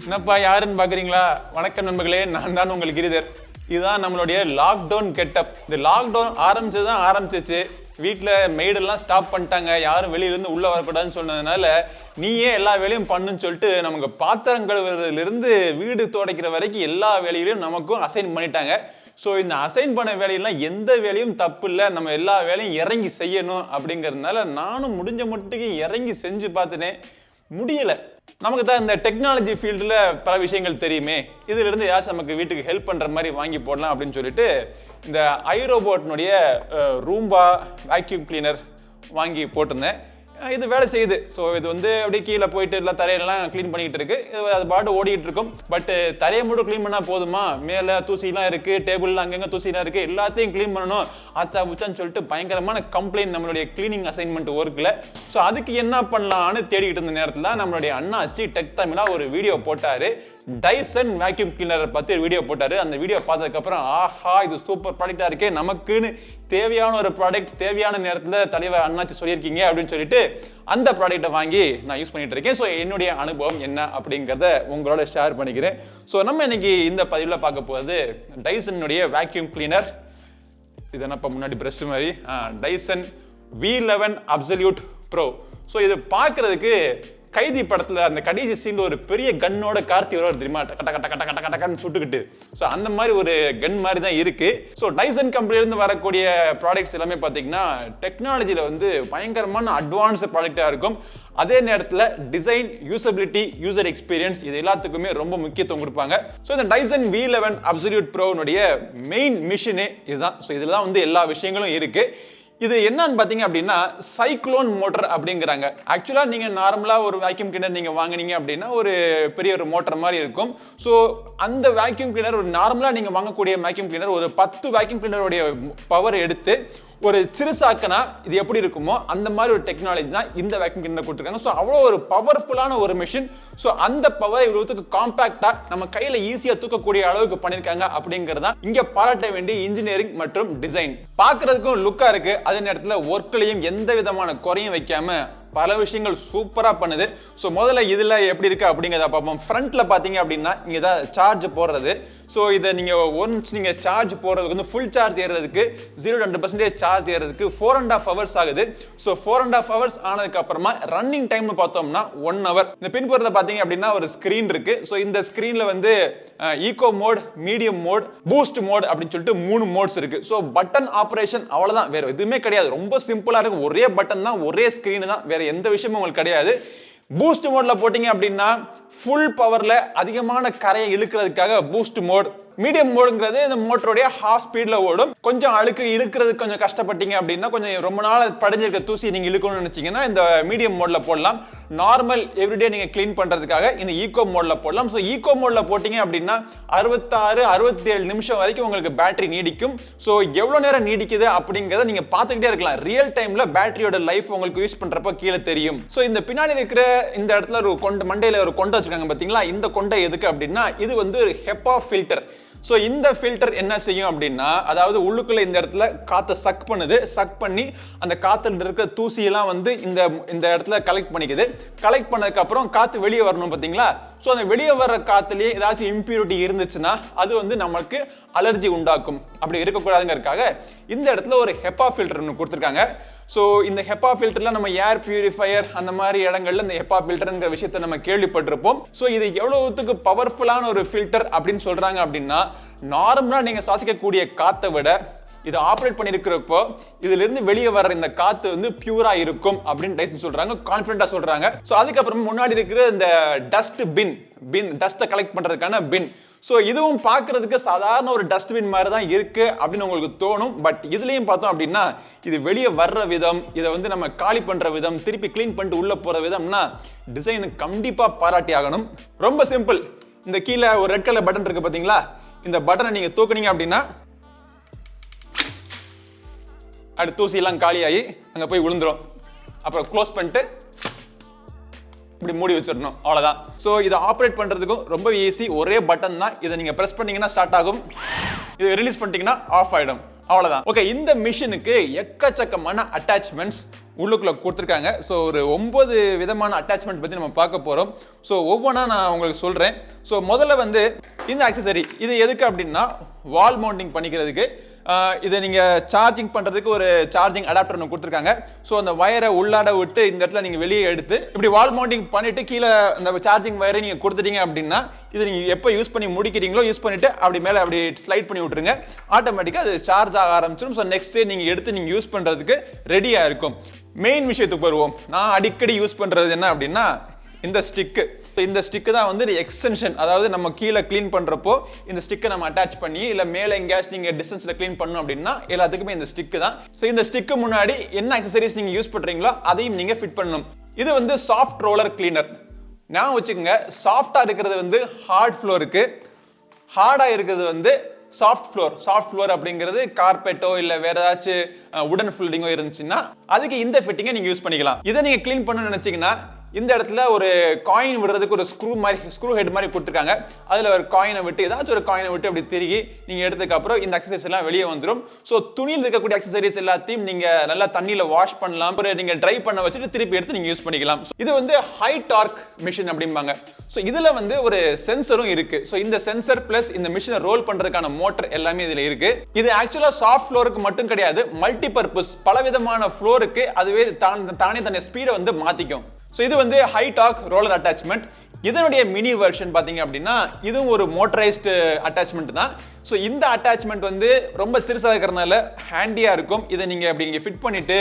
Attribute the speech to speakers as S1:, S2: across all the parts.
S1: என்னப்பா யாருன்னு பாக்குறீங்களா? வணக்கம் நண்பர்களே, நான் தான் உங்கள் கிரிதர். இதுதான் நம்மளுடைய லாக்டவுன் கெட்டப். இந்த லாக்டவுன் ஆரம்பிச்சிச்சு. வீட்டில் மெய்டெல்லாம் ஸ்டாப் பண்ணிட்டாங்க, யாரும் வெளியிலேருந்து உள்ளே வரக்கூடாதுன்னு சொன்னதுனால நீயே எல்லா வேலையும் பண்ணுன்னு சொல்லிட்டு நமக்கு பாத்திரம் கழுவுறதுலேருந்து வீடு துடைக்கிற வரைக்கும் எல்லா வேலையிலையும் நமக்கும் அசைன் பண்ணிட்டாங்க. ஸோ இந்த அசைன் பண்ண வேலையெல்லாம் எந்த வேலையும் தப்பு இல்லை, நம்ம எல்லா வேலையும் இறங்கி செய்யணும் அப்படிங்கிறதுனால நானும் முடிஞ்ச மட்டுக்கு இறங்கி செஞ்சு பார்த்துட்டேன். முடியலை. நமக்கு தான் இந்த டெக்னாலஜி ஃபீல்டில் பல விஷயங்கள் தெரியுமே, இதிலிருந்து யாராச்சும் நமக்கு வீட்டுக்கு ஹெல்ப் பண்ணுற மாதிரி வாங்கி போடலாம் அப்படின்னு சொல்லிட்டு இந்த ஐரோபோட்னுடைய ரூம்பா வேக்யூம் கிளீனர் வாங்கி போட்டிருந்தேன். இது வேலை செய்யுது. ஸோ இது வந்து அப்படியே கீழே போயிட்டு எல்லாம் தரையெல்லாம் க்ளீன் பண்ணிக்கிட்டு இருக்கு. அது பாட்டு ஓடிட்டு இருக்கும். பட் தரையை மட்டும் க்ளீன் பண்ணால் போதுமா? மேலே தூசிலாம் இருக்குது, டேபிளில் அங்கங்கே தூசிலாம் இருக்குது, எல்லாத்தையும் க்ளீன் பண்ணணும் ஆச்சா புச்சான்னு சொல்லிட்டு பயங்கரமான கம்ப்ளைண்ட் நம்மளுடைய க்ளீனிங் அசைன்மெண்ட் ஒர்க்கில். ஸோ அதுக்கு என்ன பண்ணலான்னு தேடிக்கிட்டு இருந்த நேரத்தில் தான் நம்மளுடைய அண்ணாச்சி டெக் தமிழா ஒரு வீடியோ போட்டார். டைசன் வேக்யூம் கிளீனரை பற்றி ஒரு வீடியோ போட்டார். அந்த வீடியோ பார்த்ததுக்கப்புறம் ஆஹா இது சூப்பர் ப்ராடக்டாக இருக்கே, நமக்குன்னு தேவையான ஒரு ப்ராடக்ட் தேவையான நேரத்தில் தலைவர் அண்ணாச்சி சொல்லியிருக்கீங்க அப்படின்னு சொல்லிட்டு அந்த ப்ராடக்டை வாங்கி நான் யூஸ் பண்ணிட்டு இருக்கேன். ஸோ என்னுடைய அனுபவம் என்ன அப்படிங்கிறத உங்களோட ஷேர் பண்ணிக்கிறேன். ஸோ நம்ம இன்னைக்கு இந்த பதிவில் பார்க்க போகிறது டைசனுடைய வேக்யூம் கிளீனர். இது என்னப்பா முன்னாடி ப்ரஷ் மாதிரி, Tyson V11 Absolute Pro. So இது பார்க்கறதுக்கு கைதி படத்தில் அந்த கடைசி சீன்ல ஒரு பெரிய கன்னோட கார்த்தி வருவார் தெரியுமா, கட்ட கட்ட கட்ட கட்ட கட்டன்னு சுட்டுக்கிட்டு. ஸோ அந்த மாதிரி ஒரு கன் மாதிரி தான் இருக்கு. ஸோ டைசன் கம்பெனிலேருந்து வரக்கூடிய ப்ராடக்ட்ஸ் எல்லாமே பார்த்தீங்கன்னா டெக்னாலஜியில் வந்து பயங்கரமான அட்வான்ஸ் ப்ராடக்டாக இருக்கும். அதே நேரத்தில் டிசைன், யூசபிலிட்டி, யூசர் எக்ஸ்பீரியன்ஸ் இது எல்லாத்துக்குமே ரொம்ப முக்கியத்துவம் கொடுப்பாங்க. ஸோ இந்த டைசன் V11 Absolute Pro-னுடைய மெயின் மிஷினே இதுதான். ஸோ இதில் தான் வந்து எல்லா விஷயங்களும் இருக்கு. இது என்னன்னு பார்த்தீங்க அப்படின்னா சைக்ளோன் மோட்டர் அப்படிங்கிறாங்க. ஆக்சுவலாக நீங்கள் நார்மலாக ஒரு வேக்யூம் கிளீனர் நீங்கள் வாங்கினீங்க அப்படின்னா ஒரு பெரிய ஒரு மோட்டர் மாதிரி இருக்கும். ஸோ அந்த வேக்யூம் கிளீனர் ஒரு நார்மலாக நீங்கள் வாங்கக்கூடிய வேக்யூம் கிளீனர் ஒரு 10 வேக்யூம் கிளீனருடைய பவர் எடுத்து ஒரு சிறுசாக்கனா இது எப்படி இருக்குமோ அந்த மாதிரி ஒரு டெக்னாலஜி தான் இந்த வேக்யூம் கிளீனர் கொடுத்துருக்காங்க. ஸோ அவ்வளோ ஒரு பவர்ஃபுல்லான ஒரு மிஷின். ஸோ அந்த பவர் இவ்வளவுக்கு காம்பாக்டா நம்ம கையில் ஈஸியாக தூக்கக்கூடிய அளவுக்கு பண்ணியிருக்காங்க அப்படிங்கிறது தான் இங்கே பாராட்ட வேண்டிய இன்ஜினியரிங் மற்றும் டிசைன். பார்க்கறதுக்கும் லுக்காக இருக்கு, அதே நேரத்தில் ஒர்க்லையும் எந்த விதமான குறையும் வைக்காம பல விஷயங்கள் சூப்பராக பண்ணுது. ஸோ முதல்ல இதில் எப்படி இருக்குது அப்படிங்கிறத பார்ப்போம். ஃப்ரண்ட்டில் பார்த்தீங்க அப்படின்னா இங்கே தான் சார்ஜ் போடுறது. ஸோ இதை நீங்கள் ஒன்ஸ் நீங்கள் சார்ஜ் போடுறதுக்கு வந்து ஃபுல் சார்ஜ் ஏறுறதுக்கு 0.2% சார்ஜ் ஏறுறதுக்கு 4.5 hours ஆகுது. ஸோ 4.5 hours ஆனதுக்கப்புறமா ரன்னிங் டைம்னு பார்த்தோம்னா 1 hour. இந்த பின்புறத்தில் பார்த்தீங்க அப்படின்னா ஒரு ஸ்க்ரீன் இருக்குது. ஸோ இந்த ஸ்க்ரீனில் வந்து eco mode, medium mode, boost mode அப்படின்னு சொல்லிட்டு 3 மோட்ஸ் இருக்குது. ஸோ பட்டன் ஆப்ரேஷன் அவ்வளோதான், வேறு எதுவுமே கிடையாது. ரொம்ப சிம்பிளாக இருக்கும். ஒரே பட்டன் தான், ஒரே ஸ்க்ரீனு தான், வேற எந்த விஷயமும் உங்களுக்கு கிடையாது. பூஸ்ட் மோட்ல போட்டீங்க அப்படின்னா ஃபுல் பவர்ல அதிகமான கரையை இழுக்கிறதுக்காக பூஸ்ட் மோட். மீடியம் மோடுங்கிறது இந்த மோட்டருடைய ஹாஃப் ஸ்பீட்ல ஓடும். கொஞ்சம் அழுக்கு இழுக்கிறது கொஞ்சம் கஷ்டப்பட்டீங்க அப்படின்னா, கொஞ்சம் ரொம்ப நாள் படிஞ்சிருக்க தூசி நீங்க இழுக்கணும்னு நினைச்சீங்கன்னா இந்த மீடியம் மோட்ல போடலாம். நார்மல் எவ்ரிடே நீங்க கிளீன் பண்றதுக்காக இந்த ஈகோ மோட்ல போடலாம். ஸோ ஈகோ மோட்ல போட்டீங்க அப்படின்னா 66-67 நிமிஷம் வரைக்கும் உங்களுக்கு பேட்டரி நீடிக்கும். ஸோ எவ்வளவு நேரம் நீடிக்குது அப்படிங்கிறத நீங்க பார்த்துக்கிட்டே இருக்கலாம். ரியல் டைம்ல பேட்டரியோட லைஃப் உங்களுக்கு யூஸ் பண்றப்ப கீழே தெரியும். ஸோ இந்த பின்னாடி இருக்கிற இந்த இடத்துல ஒரு மண்டையில ஒரு கொண்டை வச்சிருக்காங்க பாத்தீங்களா, இந்த கொண்டை எதுக்கு அப்படின்னா இது வந்து ஒரு ஹெப்பா ஃபில்டர். ஸோ இந்த ஃபில்டர் என்ன செய்யும் அப்படின்னா, அதாவது உள்ளுக்குள்ள இந்த இடத்துல காற்றை சக் பண்ணுது. சக் பண்ணி அந்த காற்றுல இருக்கிற தூசியெல்லாம் வந்து இந்த இடத்துல கலெக்ட் பண்ணிக்குது. கலெக்ட் பண்ணதுக்கு அப்புறம் காற்று வெளியே வரணும் பார்த்தீங்களா. ஸோ அந்த வெளியே வர்ற காற்றுலேயே ஏதாச்சும் இம்பியூரிட்டி இருந்துச்சுன்னா அது வந்து நமக்கு அலர்ஜி உண்டாக்கும். அப்படி இருக்கக்கூடாதுங்கிறதுக்காக இந்த இடத்துல ஒரு ஹெப்பா ஃபில்டர் ஒன்று கொடுத்துருக்காங்க. ஸோ இந்த ஹெப்பா ஃபில்டர்ல நம்ம ஏர் பியூரிஃபையர் அந்த மாதிரி இடங்கள்ல இந்த ஹெப்பா ஃபில்டர்ங்கிற விஷயத்தை நம்ம கேள்விப்பட்டிருப்போம். ஸோ இது எவ்வளவுக்கு பவர்ஃபுல்லான ஒரு ஃபில்டர் அப்படின்னு சொல்றாங்க அப்படின்னா, நார்மலா நீங்க சுவாசிக்கக்கூடிய காற்றை விட இது ஆப்ரேட் பண்ணிருக்கிறப்போ இதுல இருந்து வெளியே வர இந்த காத்து வந்து பியூரா இருக்கும் அப்படின்னு டைசன் சொல்றாங்க, கான்ஃபிடண்டா சொல்றாங்க. ஸோ அதுக்கப்புறம் முன்னாடி இருக்கிற இந்த டஸ்ட் பின் டஸ்ட்டை கலெக்ட் பண்றதுக்கான பின். ஸோ இதுவும் பார்க்கறதுக்கு சாதாரண ஒரு டஸ்ட்பின் மாதிரி தான் இருக்கு அப்படின்னு உங்களுக்கு தோணும். பட் இதுலயும் பார்த்தோம் அப்படின்னா இது வெளியே வர்ற விதம், இதை வந்து நம்ம காலி பண்ற விதம், திருப்பி கிளீன் பண்ணிட்டு உள்ள போற விதம்னா டிசைனுக்கு கண்டிப்பா பாராட்டி ஆகணும். ரொம்ப சிம்பிள். இந்த கீழே ஒரு ரெட் கலர் பட்டன் இருக்கு பாத்தீங்களா, இந்த பட்டனை நீங்க தூக்குனீங்க அப்படின்னா அது தூசி எல்லாம் காலியாகி அங்கே போய் விழுந்துரும். அப்புறம் க்ளோஸ் பண்ணிட்டு இப்படி மூடி வச்சிடணும், அவ்வளோதான். ஸோ இதை ஆப்ரேட் பண்ணுறதுக்கும் ரொம்ப ஈஸி, ஒரே பட்டன் தான். இதை நீங்கள் ப்ரெஸ் பண்ணிங்கன்னா ஸ்டார்ட் ஆகும், இதை ரிலீஸ் பண்ணிட்டீங்கன்னா ஆஃப் ஆகிடும். அவ்வளவுதான். ஓகே, இந்த மிஷினுக்கு எக்கச்சக்கமான அட்டாச்மெண்ட்ஸ் உள்ளுக்குள்ள கொடுத்துருக்காங்க. ஸோ ஒரு 9 விதமான அட்டாச்மெண்ட் பற்றி நம்ம பார்க்க போகிறோம். ஸோ ஒவ்வொன்றா நான் உங்களுக்கு சொல்கிறேன். ஸோ முதல்ல வந்து இந்த ஆக்சசரி இது எதுக்கு அப்படின்னா வால் மவுண்டிங் பண்ணிக்கிறதுக்கு. இதை நீங்கள் சார்ஜிங் பண்ணுறதுக்கு ஒரு சார்ஜிங் அடாப்டர் ஒன்று கொடுத்துருக்காங்க. ஸோ அந்த வயரை உள்ளாட விட்டு இந்த இடத்துல நீங்கள் வெளியே எடுத்து இப்படி வால் மவுண்டிங் பண்ணிவிட்டு கீழே அந்த சார்ஜிங் வயரை நீங்கள் கொடுத்துட்டீங்க அப்படின்னா இது நீங்கள் எப்போ யூஸ் பண்ணி முடிக்கிறீங்களோ யூஸ் பண்ணிவிட்டு அப்படி மேலே அப்படி ஸ்லைட் பண்ணி விட்ருங்க. ஆட்டோமேட்டிக்காக அது சார்ஜ் ஆக ஆரம்பிச்சிடும். ஸோ நெக்ஸ்ட் டே நீங்கள் எடுத்து நீங்கள் யூஸ் பண்ணுறதுக்கு ரெடியாக இருக்கும். மெயின் விஷயத்துக்கு வருவோம். நான் அடிக்கடி யூஸ் பண்ணுறது என்ன அப்படின்னா இந்த ஸ்டிக்கு. இந்த ஸ்டிக்கு தான் வந்து எக்ஸ்டென்ஷன். அதாவது நம்ம கீழே க்ளீன் பண்ணுறப்போ இந்த ஸ்டிக்கை நம்ம அட்டாச் பண்ணி இல்லை மேலே எங்கேயாச்சும் நீங்கள் டிஸ்டன்ஸில் க்ளீன் பண்ணணும் அப்படின்னா எல்லாத்துக்குமே இந்த ஸ்டிக்கு தான். ஸோ இந்த ஸ்டிக்கு முன்னாடி என்ன அக்சசரிஸ் நீங்கள் யூஸ் பண்ணுறீங்களோ அதையும் நீங்கள் ஃபிட் பண்ணணும். இது வந்து சாஃப்ட் ரோலர் கிளீனர். நான் வச்சுக்கோங்க, சாஃப்டாக இருக்கிறது வந்து ஹார்ட் ஃப்ளோருக்கு, ஹார்டாக இருக்கிறது வந்து சாஃப்ட் ஃப்ளோர் அப்படிங்கிறது கார்பெட்டோ இல்லை வேற ஏதாச்சும் உடன் ஃபில்டிங்கோ இருந்துச்சுன்னா அதுக்கு இந்த ஃபிட்டிங்கை நீங்கள் யூஸ் பண்ணிக்கலாம். இதை நீங்கள் க்ளீன் பண்ணணும்னு நினச்சிங்கன்னா இந்த இடத்துல ஒரு காயின் விடுறதுக்கு ஒரு ஸ்க்ரூ ஹெட் மாதிரி கொடுத்துருக்காங்க. அதில் ஒரு காயினை விட்டு ஏதாச்சும் ஒரு காயினை விட்டு அப்படி திருகி நீங்கள் எடுத்ததுக்கு அப்புறம் இந்த அக்சசரிஸ் எல்லாம் வெளியே வந்துடும். ஸோ துணியில் இருக்கக்கூடிய அக்சசரிஸ் எல்லாத்தையும் நீங்கள் நல்லா தண்ணியில் வாஷ் பண்ணலாம். அப்புறம் நீங்கள் ட்ரை பண்ண வச்சுட்டு திருப்பி எடுத்து நீங்கள் யூஸ் பண்ணிக்கலாம். இது வந்து ஹை டார்க் மிஷின் அப்படிம்பாங்க. ஸோ இதில் வந்து ஒரு சென்சரும் இருக்கு. ஸோ இந்த சென்சர் பிளஸ் இந்த மிஷினை ரோல் பண்ணுறதுக்கான மோட்டர் எல்லாமே இதில் இருக்கு. இது ஆக்சுவலாக சாஃப்ட் ஃப்ளோருக்கு மட்டும் கிடையாது, மல்டி பர்பஸ் பலவிதமான ஃப்ளோருக்கு அதுவே தானே தன்னை ஸ்பீடை வந்து மாற்றிக்கும். ஸோ இது வந்து ஹை டார்க் ரோலர் அட்டாச்மெண்ட். இதனுடைய மினி வெர்ஷன் பார்த்தீங்க அப்படின்னா இதுவும் ஒரு மோட்டரைஸ்டு அட்டாச்மெண்ட் தான். ஸோ இந்த அட்டாச்மெண்ட் வந்து ரொம்ப சிறுசாக இருக்கிறதுனால ஹேண்டியாக இருக்கும். இதை நீங்கள் அப்படி நீங்கள் ஃபிட் பண்ணிவிட்டு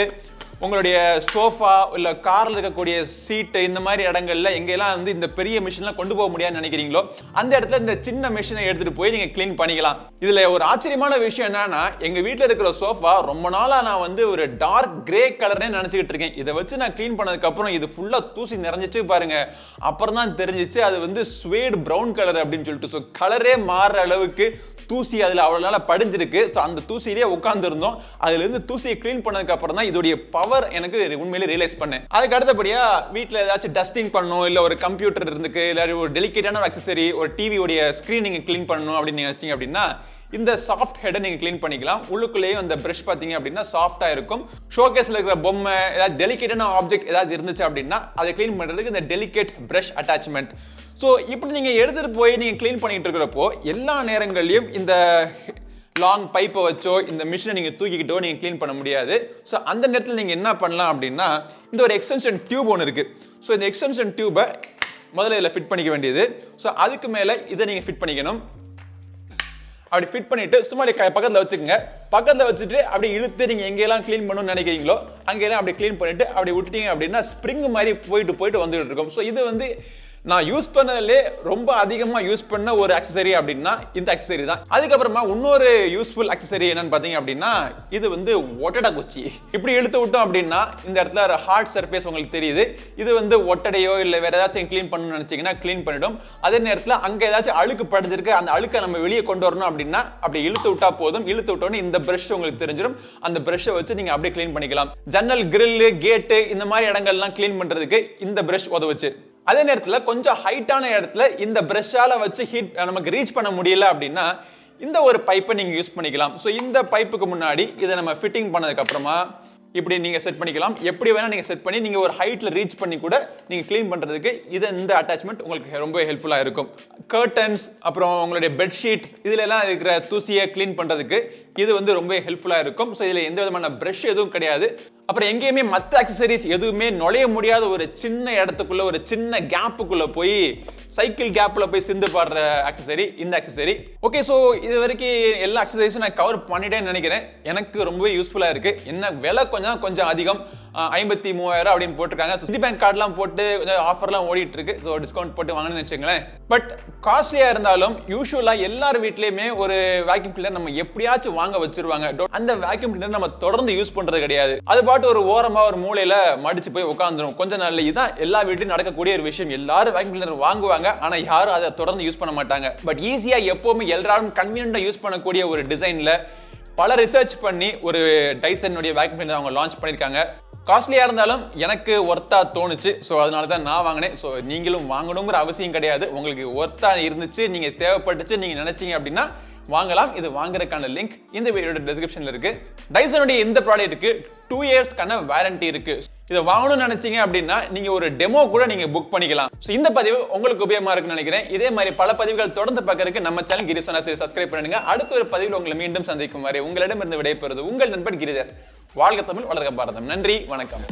S1: உங்களுடைய சோஃபா இல்லை காரில் இருக்கக்கூடிய சீட்டு இந்த மாதிரி இடங்கள்ல எங்கெல்லாம் வந்து இந்த பெரிய மிஷின்லாம் கொண்டு போக முடியாதுன்னு நினைக்கிறீங்களோ அந்த இடத்துல இந்த சின்ன மிஷினை எடுத்துகிட்டு போய் நீங்கள் க்ளீன் பண்ணிக்கலாம். இதில் ஒரு ஆச்சரியமான விஷயம் என்னன்னா, எங்கள் வீட்டில் இருக்கிற சோஃபா ரொம்ப நாளாக நான் வந்து ஒரு டார்க் கிரே கலர்னே நினச்சிக்கிட்டு இருக்கேன். இதை வச்சு நான் க்ளீன் பண்ணதுக்கப்புறம் இது ஃபுல்லாக தூசி நிறைஞ்சிச்சு பாருங்க. அப்புறம் தான் தெரிஞ்சிச்சு அது வந்து ஸ்வேட் ப்ரௌன் கலர் அப்படின்னு சொல்லிட்டு. ஸோ கலரே மாறுற அளவுக்கு தூசி அதில் அவ்வளோ நாளாக படிஞ்சிருக்கு. ஸோ அந்த தூசியிலே உட்காந்துருந்தோம். அதுலேருந்து தூசியை க்ளீன் பண்ணதுக்கு அப்புறம் தான் இதோடைய பவர் எனக்கு உண்மையிலே ரியலைஸ் பண்ணேன். அதுக்கு அடுத்தபடியா வீட்டில் ஏதாச்சும் டஸ்டிங் பண்ணணும், இல்லை ஒரு கம்ப்யூட்டர் இருந்துக்கு, இல்லை ஒரு டெலிகேட்டான ஒரு அக்சசரி, ஒரு டிவியோடைய ஸ்க்ரீன் நீங்கள் க்ளீன் பண்ணணும் அப்படின்னு நினைச்சீங்க அப்படின்னா இந்த சாஃப்ட் ஹெட்டை நீங்கள் க்ளீன் பண்ணிக்கலாம். உள்ளுக்குள்ளேயும் அந்த ப்ரஷ் பார்த்தீங்க அப்படின்னா சாஃப்டாக இருக்கும். ஷோகேஸில் இருக்கிற பொம்மை ஏதாவது டெலிகேட்டான ஆப்ஜெக்ட் ஏதாவது இருந்துச்சு அப்படின்னா அதை க்ளீன் பண்ணுறதுக்கு இந்த டெலிகேட் ப்ரஷ் அட்டாச்மெண்ட். ஸோ இப்படி நீங்கள் எடுத்துகிட்டு போய் நீங்கள் க்ளீன் பண்ணிட்டு இருக்கிறப்போ எல்லா நேரங்கள்லையும் இந்த லாங் பைப்பை வச்சோ இந்த மிஷினை நீங்கள் தூக்கிக்கிட்டோ நீங்கள் க்ளீன் பண்ண முடியாது. ஸோ அந்த நேரத்தில் நீங்கள் என்ன பண்ணலாம் அப்படின்னா இந்த ஒரு எக்ஸ்டென்ஷன் டியூப் ஒன்று இருக்குது. ஸோ இந்த எக்ஸ்டென்ஷன் டியூபை முதல்ல இதில் ஃபிட் பண்ணிக்க வேண்டியது. ஸோ அதுக்கு மேலே இதை நீங்கள் ஃபிட் பண்ணிக்கணும். அப்படி ஃபிட் பண்ணிட்டு சும்மா பக்கத்தில் வச்சுக்கோங்க. பக்கத்தில் வச்சுட்டு அப்படி இழுத்து நீங்கள் எங்கெல்லாம் க்ளீன் பண்ணணும்னு நினைக்கிறீங்களோ அங்கெல்லாம் அப்படி க்ளீன் பண்ணிட்டு அப்படி விட்டுட்டீங்க அப்படின்னா ஸ்ப்ரிங் மாதிரி போயிட்டு வந்துட்டு இருக்கும். ஸோ இது வந்து நான் யூஸ் பண்ணதுலே ரொம்ப அதிகமாக யூஸ் பண்ண ஒரு அக்சசரி அப்படின்னா இந்த அக்சசரி தான். அதுக்கப்புறமா இன்னொரு யூஸ்ஃபுல் அக்சசரி என்னன்னு பார்த்தீங்க அப்படின்னா இது வந்து ஒட்டடை குச்சி. இப்படி இழுத்து விட்டோம் அப்படின்னா இந்த இடத்துல ஒரு ஹார்ட் சர்ஃபேஸ் உங்களுக்கு தெரியுது. இது வந்து ஒட்டடையோ இல்லை வேற ஏதாச்சும் க்ளீன் பண்ணணும்னு நினைச்சீங்கன்னா க்ளீன் பண்ணிடும். அதே நேரத்தில் அங்கே ஏதாச்சும் அழுக்கு படிஞ்சிருக்கு, அந்த அழுக்கை நம்ம வெளியே கொண்டு வரணும் அப்படின்னா அப்படி இழுத்து விட்டா போதும். இழுத்து விட்டோன்னு இந்த பிரஷ் உங்களுக்கு தெரிஞ்சிடும். அந்த பிரஷ்ஷை வச்சு நீங்கள் அப்படியே க்ளீன் பண்ணிக்கலாம். ஜன்னல், கிரில்லு, கேட்டு இந்த மாதிரி இடங்கள்லாம் க்ளீன் பண்ணுறதுக்கு இந்த பிரஷ் உதவுச்சு. அதே நேரத்தில் கொஞ்சம் ஹைட்டான இடத்துல இந்த பிரஷ்ஷால வச்சு ஹீட் நமக்கு ரீச் பண்ண முடியல அப்படின்னா இந்த ஒரு பைப்பை நீங்கள் யூஸ் பண்ணிக்கலாம். ஸோ இந்த பைப்புக்கு முன்னாடி இதை நம்ம ஃபிட்டிங் பண்ணதுக்கு அப்புறமா இப்படி நீங்கள் செட் பண்ணிக்கலாம். எப்படி வேணால் நீங்கள் செட் பண்ணி நீங்கள் ஒரு ஹைட்டில் ரீச் பண்ணி கூட நீங்கள் க்ளீன் பண்ணுறதுக்கு இந்த அட்டாச்மெண்ட் உங்களுக்கு ரொம்ப ஹெல்ப்ஃபுல்லாக இருக்கும். கர்டன்ஸ், அப்புறம் உங்களுடைய பெட்ஷீட் இதிலெல்லாம் இருக்கிற தூசியை க்ளீன் பண்ணுறதுக்கு இது வந்து ரொம்ப ஹெல்ப்ஃபுல்லாக இருக்கும். ஸோ இதில் எந்த விதமான ப்ரஷ் எதுவும் கிடையாது. அப்புறம் எங்கேயுமே மற்ற அக்சசரிஸ் எதுவுமே நுழைய முடியாத ஒரு சின்ன இடத்துக்குள்ள ஒரு சின்ன கேப்புக்குள்ள போய் சைக்கிள் கேப்பில் போய் சிந்து பாடுற அக்சசரி இந்த அக்சசரி. ஓகே, ஸோ இது வரைக்கும் எல்லா அக்சசரிஸும் நான் கவர் பண்ணிட்டேன்னு நினைக்கிறேன். எனக்கு ரொம்பவே யூஸ்ஃபுல்லாக இருக்குது. என்ன விலை கொஞ்சம் அதிகம், 53,000 அப்படின்னு போட்டிருக்காங்க. சிட்டி பேங்க் கார்டெலாம் போட்டு கொஞ்சம் ஆஃபர்லாம் ஓடிட்டு இருக்கு. ஸோ டிஸ்கவுண்ட் போட்டு வாங்கணும்னு வச்சுங்களேன். பட் காஸ்ட்லியாக இருந்தாலும் யூஸ்வலாக எல்லார் வீட்லேயுமே ஒரு வேக்யூம் கிளீனர் நம்ம எப்படியாச்சும் வாங்க வச்சிருவாங்க. அந்த வேக்யூம் கிளீனர் நம்ம தொடர்ந்து யூஸ் பண்ணுறது கிடையாது. அது பாட்டு ஒரு ஓரமாக ஒரு மூலையில் மடிச்சு போய் உட்காந்துரும் கொஞ்ச நாள்ல. இதுதான் எல்லா வீட்லையும் நடக்கக்கூடிய ஒரு விஷயம். எல்லாரும் வேக்யூம் கிளீனர் வாங்குவாங்க, ஆனால் யாரும் அதை தொடர்ந்து யூஸ் பண்ண மாட்டாங்க. பட் ஈஸியாக எப்போவுமே எல்லாரும் கன்வீனியன்ட்டாக யூஸ் பண்ணக்கூடிய ஒரு டிசைனில் பல ரிசர்ச் பண்ணி ஒரு டைசனுடைய வேக்யூம் கிளீனர் அவங்க லான்ச் பண்ணியிருக்காங்க. காஸ்ட்லியாக இருந்தாலும் எனக்கு ஒர்த்தாக தோணுச்சு. ஸோ அதனால தான் நான் வாங்கினேன். ஸோ நீங்களும் வாங்கணுங்கிற அவசியம் கிடையாது. உங்களுக்கு ஒர்த்தாக இருந்துச்சு, நீங்கள் தேவைப்பட்டுச்சு, நீங்கள் நினச்சிங்க அப்படின்னா வாங்கலாம். இது வாங்குறதுக்கான லிங்க் இந்த வீடியோட டிஸ்கிரிப்ஷன்ல இருக்கு. டைசனுடைய இந்த ப்ராடக்ட்டுக்கு 2 இயர்ஸ்க்கான வாரண்டி இருக்கு. இதை வாங்கணும்னு நினைச்சீங்க அப்படின்னா நீங்க ஒரு டெமோ கூட நீங்க புக் பண்ணிக்கலாம். இந்த பதிவு உங்களுக்கு உபயோகமா இருக்குன்னு நினைக்கிறேன். இதே மாதிரி பல பதிவுகள் தொடர்ந்து பார்க்கறதுக்கு நம்ம சேனல் கிரிசோனா சப்ஸ்கிரைப் பண்ணுங்க. அடுத்த ஒரு பதிவில் உங்களை மீண்டும் சந்திக்கும் வரை உங்களிடமிருந்து விடைபெறுவது உங்கள் நண்பன் கிரிதர். வாழ்க தமிழ், வளர்க பாரதம். நன்றி, வணக்கம்.